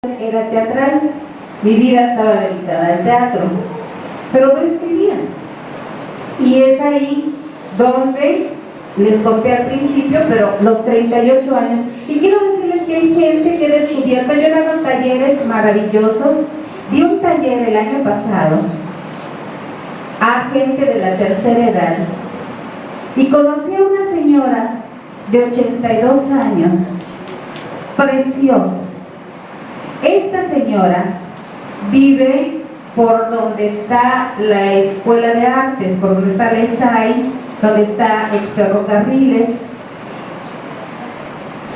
era teatral, mi vida estaba dedicada al teatro, pero no escribía. Y es ahí donde les conté al principio, pero los 38 años. Y quiero decirles que hay gente que he descubierto. Yo he dado talleres maravillosos. Di un taller el año pasado a gente de la tercera edad y conocí a una señora de 82 años, preciosa. Esta señora vive por donde está la Escuela de Artes, por donde está la ESAI, donde está ex ferrocarriles.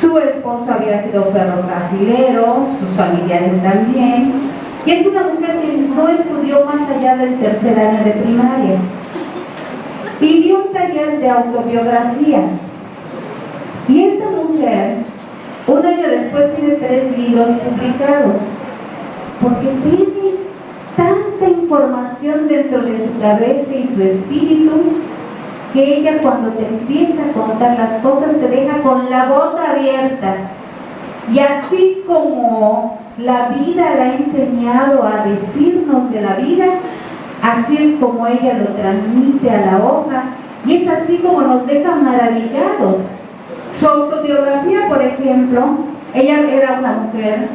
Su esposo había sido ferrocarrilero, sus familiares también, y es una mujer que no estudió más allá del tercer año de primaria. Y dio un taller de autobiografía. Y esta mujer, un año después, tiene 3 libros publicados, porque tiene tanta información dentro de su cabeza y su espíritu, que ella, cuando te empieza a contar las cosas, te deja con la boca abierta. Y así como la vida la ha enseñado a decirnos de la vida, así es como ella lo transmite a la hoja, y es así como nos deja maravillados. Su autobiografía, por ejemplo, ella era una mujer,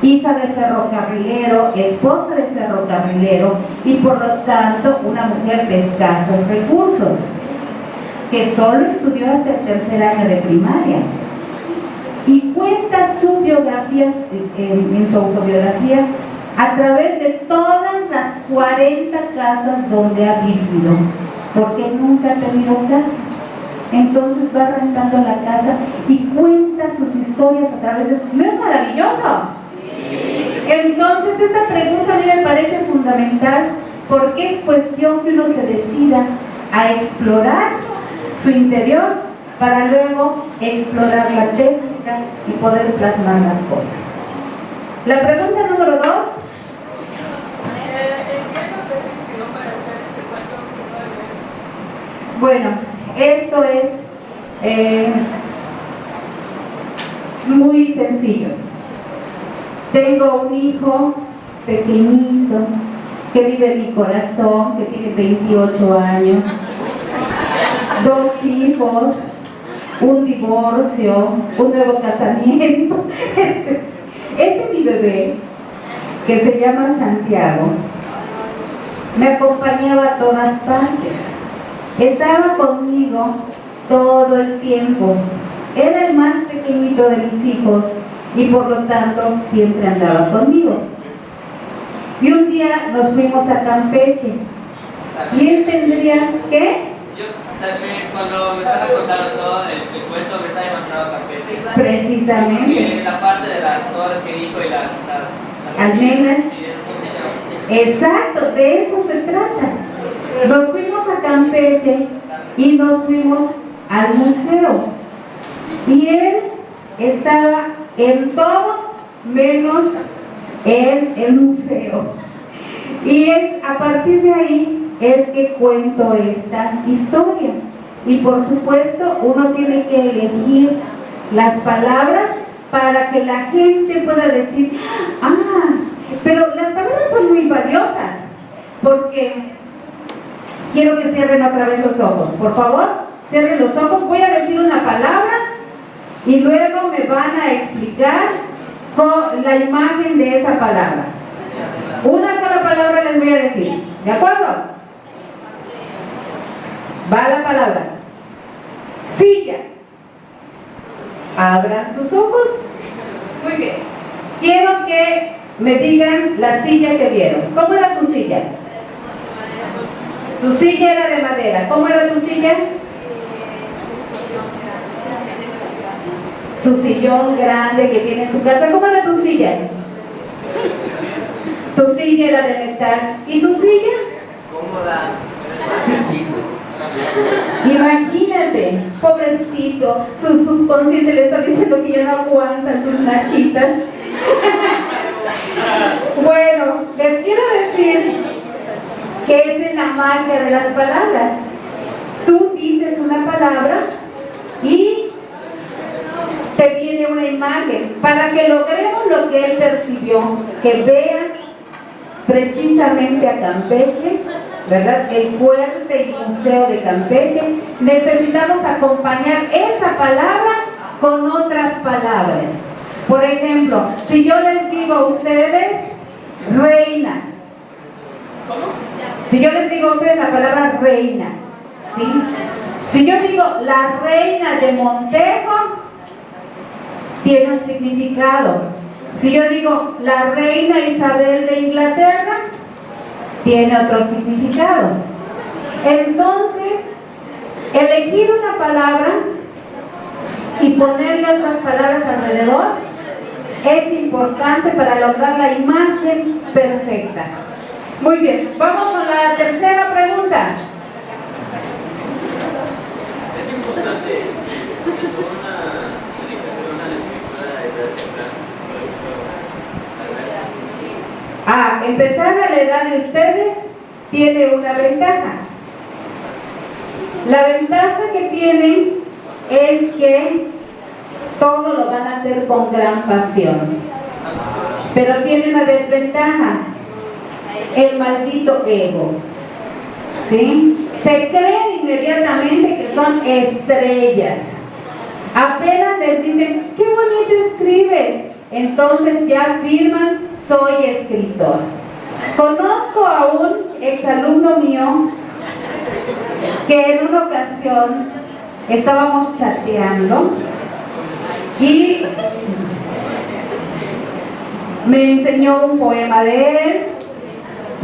hija de ferrocarrilero, esposa de ferrocarrilero, y por lo tanto una mujer de escasos recursos, que solo estudió hasta el tercer año de primaria. Y cuenta su biografía, en su autobiografía, a través de todas las 40 casas donde ha vivido, porque nunca ha tenido casa. Entonces va rentando la casa y cuenta sus historias a través de... ¿No es maravilloso? Entonces esta pregunta a mí me parece fundamental, porque es cuestión que uno se decida a explorar su interior para luego explorar la técnica y poder plasmar las cosas. La pregunta número 2. Bueno, esto es muy sencillo. Tengo un hijo pequeñito que vive en mi corazón, que tiene 28 años, 2 hijos, un divorcio, un nuevo casamiento. Este es mi bebé, que se llama Santiago, me acompañaba a todas partes, estaba conmigo todo el tiempo, era el más pequeñito de mis hijos y por lo tanto siempre andaba conmigo. Y un día nos fuimos a Campeche y él tendría, ¿qué? Cuando me están contando todo el cuento, me está imaginando Campeche. Precisamente. La parte de las torres que dijo y las almenas. Sí, exacto, de eso se trata. Nos fuimos a Campeche y nos fuimos al museo. Y él estaba en todo menos en el museo. Y es a partir de ahí es que cuento esta historia. Y por supuesto uno tiene que elegir las palabras para que la gente pueda decir, pero las palabras son muy valiosas, porque quiero que cierren otra vez los ojos, por favor, cierren los ojos. Voy a decir una palabra y luego me van a explicar con la imagen de esa palabra. Una sola palabra les voy a decir, ¿de acuerdo? Va la palabra. Silla. Abran sus ojos. Muy bien. Quiero que me digan la silla que vieron. ¿Cómo era tu silla? Tu silla era de madera. ¿Cómo era tu silla? Su sillón grande que tiene en su casa. ¿Cómo era tu silla? Tu silla era de metal. ¿Y tu silla? cómoda. Imagínate, pobrecito, su subconsciente le está diciendo que ya no aguantan sus nachitas. Bueno, les quiero decir que es en la magia de las palabras. Tú dices una palabra y te viene una imagen, para que logremos lo que él percibió, que vean precisamente a Campeche, ¿verdad? El fuerte y museo de Campeche. Necesitamos acompañar esa palabra con otras palabras. Por ejemplo, si yo les digo a ustedes reina, si yo les digo a ustedes la palabra reina, ¿sí? Si yo digo la reina de Montejo, tiene un significado. Si yo digo la reina Isabel de Inglaterra, tiene otro significado. Entonces, elegir una palabra y ponerle otras palabras alrededor es importante para lograr la imagen perfecta. Muy bien, vamos con la tercera pregunta. Es importante una dedicación a la escritura de edad temprana. Empezar a la edad de ustedes tiene una ventaja. La ventaja que tienen es que todo lo van a hacer con gran pasión. Pero tiene una desventaja, el maldito ego. ¿Sí? Se creen inmediatamente que son estrellas. Apenas les dicen, qué bonito escribe, entonces ya afirman, soy escritor. Conozco a un exalumno mío que en una ocasión estábamos chateando y me enseñó un poema de él,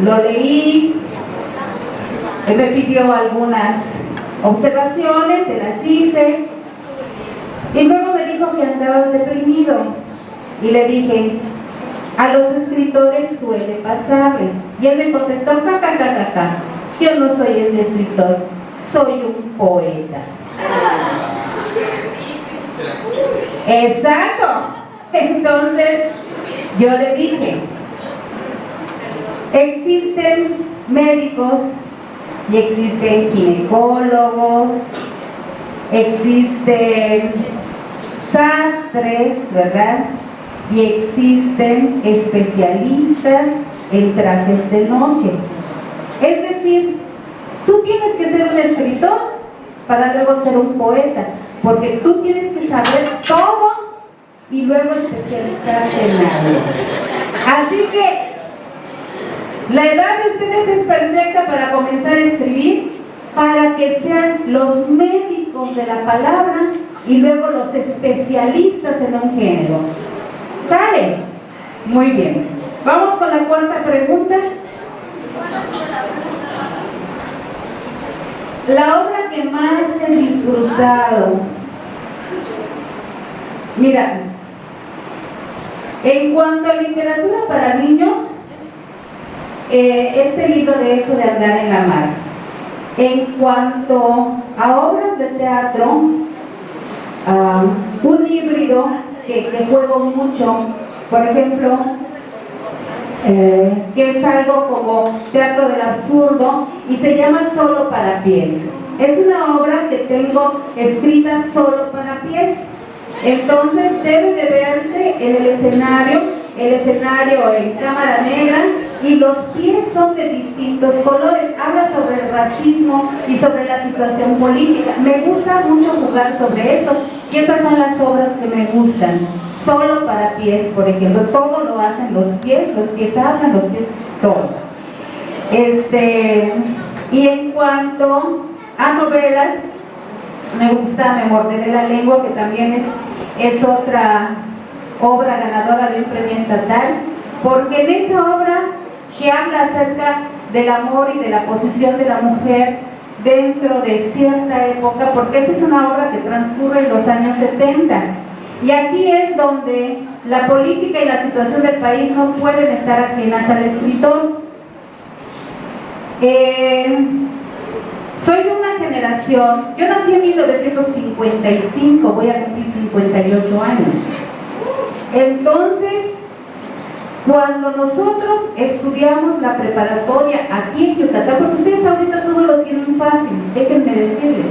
lo leí, él me pidió algunas observaciones, se las hice y luego me dijo que andaba deprimido y le dije, a los escritores suele pasarles. Y él me contestó, yo no soy el escritor, soy un poeta. Exacto. Entonces yo le dije, existen médicos y existen ginecólogos, existen sastres, ¿verdad? Y existen especialistas en trajes de noche. Es decir, tú tienes que ser un escritor para luego ser un poeta, porque tú tienes que saber todo y luego especializarte en algo. Así que la edad de ustedes es perfecta para comenzar a escribir, para que sean los médicos de la palabra y luego los especialistas en un género. ¿Sale? Muy bien. Vamos con la cuarta pregunta. La obra que más he disfrutado. Mira, en cuanto a literatura para niños, este libro de Eso de andar en la mar. En cuanto a obras de teatro, un híbrido que juego mucho, por ejemplo, que es algo como teatro del absurdo y se llama Solo para pies. Es una obra que tengo escrita solo para pies. Entonces debe de verse en el escenario en cámara negra y los pies son de distintos colores. Habla sobre el racismo y sobre la situación política. Me gusta mucho jugar sobre eso y esas son las obras que me gustan. Solo para pies, por ejemplo, todo lo hacen los pies hablan, los pies todo. Y en cuanto a novelas, me gusta Me morderé la lengua, que también es otra obra ganadora de un premio estatal, porque en esa obra que habla acerca del amor y de la posición de la mujer dentro de cierta época, porque esta es una obra que transcurre en los años 70. Y aquí es donde la política y la situación del país no pueden estar ajenas al escritor. Soy de una generación, yo nací en 1955, voy a cumplir 58 años. Entonces, cuando nosotros estudiamos la preparatoria aquí en Yucatán, porque ustedes ahorita todo lo tienen fácil, déjenme decirles,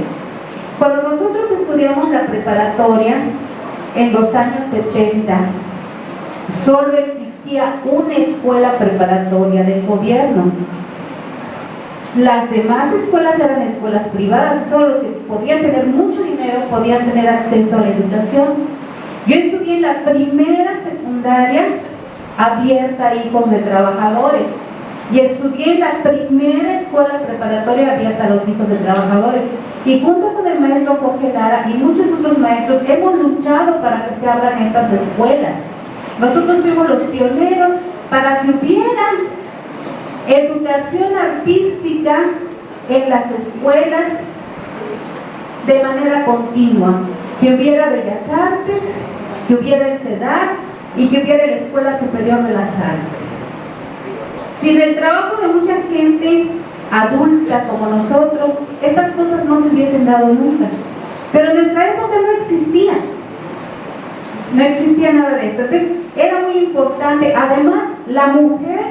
cuando nosotros estudiamos la preparatoria, en los años 70 solo existía una escuela preparatoria del gobierno. Las demás escuelas eran escuelas privadas, solo los que podían tener mucho dinero podían tener acceso a la educación. Yo estudié en la primera secundaria abierta a hijos de trabajadores y estudié en la primera escuela preparatoria abierta a los hijos de trabajadores. Y junto con el maestro Jorge Lara y muchos otros maestros hemos luchado para que se abran estas escuelas. Nosotros fuimos los pioneros para que hubiera educación artística en las escuelas de manera continua, que hubiera Bellas Artes, que hubiera el CEDAR y que hubiera la Escuela Superior de las Artes. Sin el trabajo de mucha gente adulta como nosotros, estas cosas no se hubiesen dado nunca. Pero en nuestra época no existía nada de esto. Entonces, era muy importante. Además, la mujer,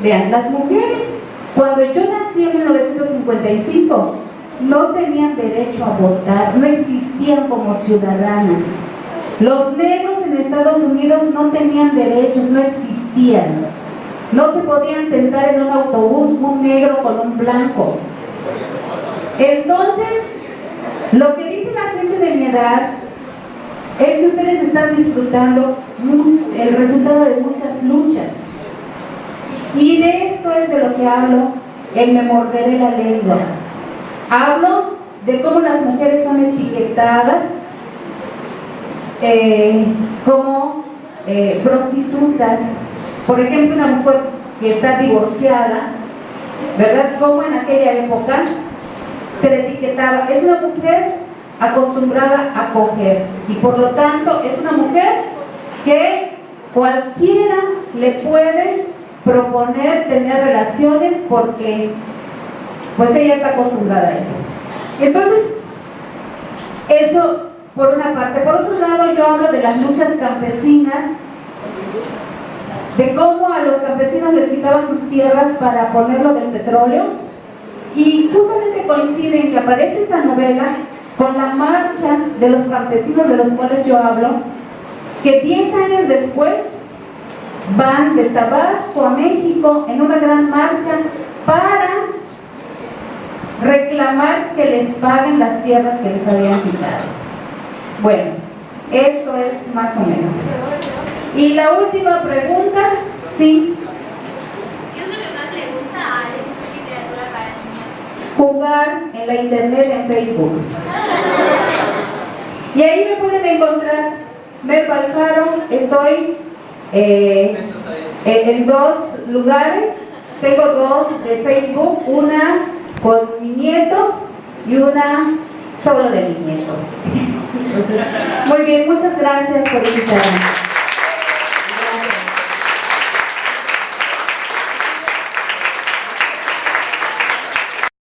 vean, las mujeres, cuando yo nací en 1955, no tenían derecho a votar, no existían como ciudadanas. Los negros en Estados Unidos no tenían derechos, no existían. No se podían sentar en un autobús un negro con un blanco. Entonces, lo que dice la gente de mi edad es que ustedes están disfrutando el resultado de muchas luchas. Y de esto es de lo que hablo en Me Morderé la Lengua. Hablo de cómo las mujeres son etiquetadas como prostitutas. Por ejemplo, una mujer que está divorciada, ¿verdad? Como en aquella época se le etiquetaba, es una mujer acostumbrada a coger y por lo tanto es una mujer que cualquiera le puede proponer tener relaciones porque pues ella está acostumbrada a eso. Entonces, eso por una parte. Por otro lado, yo hablo de las luchas campesinas, de cómo a los campesinos les quitaban sus tierras para ponerlo del petróleo, y justamente coincide en que aparece esta novela con la marcha de los campesinos de los cuales yo hablo, que 10 años después van de Tabasco a México en una gran marcha para reclamar que les paguen las tierras que les habían quitado. Bueno, esto es más o menos. Y la última pregunta, sí. ¿Qué es lo que más le gusta a la literatura para niños? Jugar en la internet, en Facebook. Y ahí me pueden encontrar. Mer Baljaro, estoy en 2 lugares. Tengo 2 de Facebook, una con mi nieto y una solo de mi nieto. Entonces, muy bien, muchas gracias por invitarme.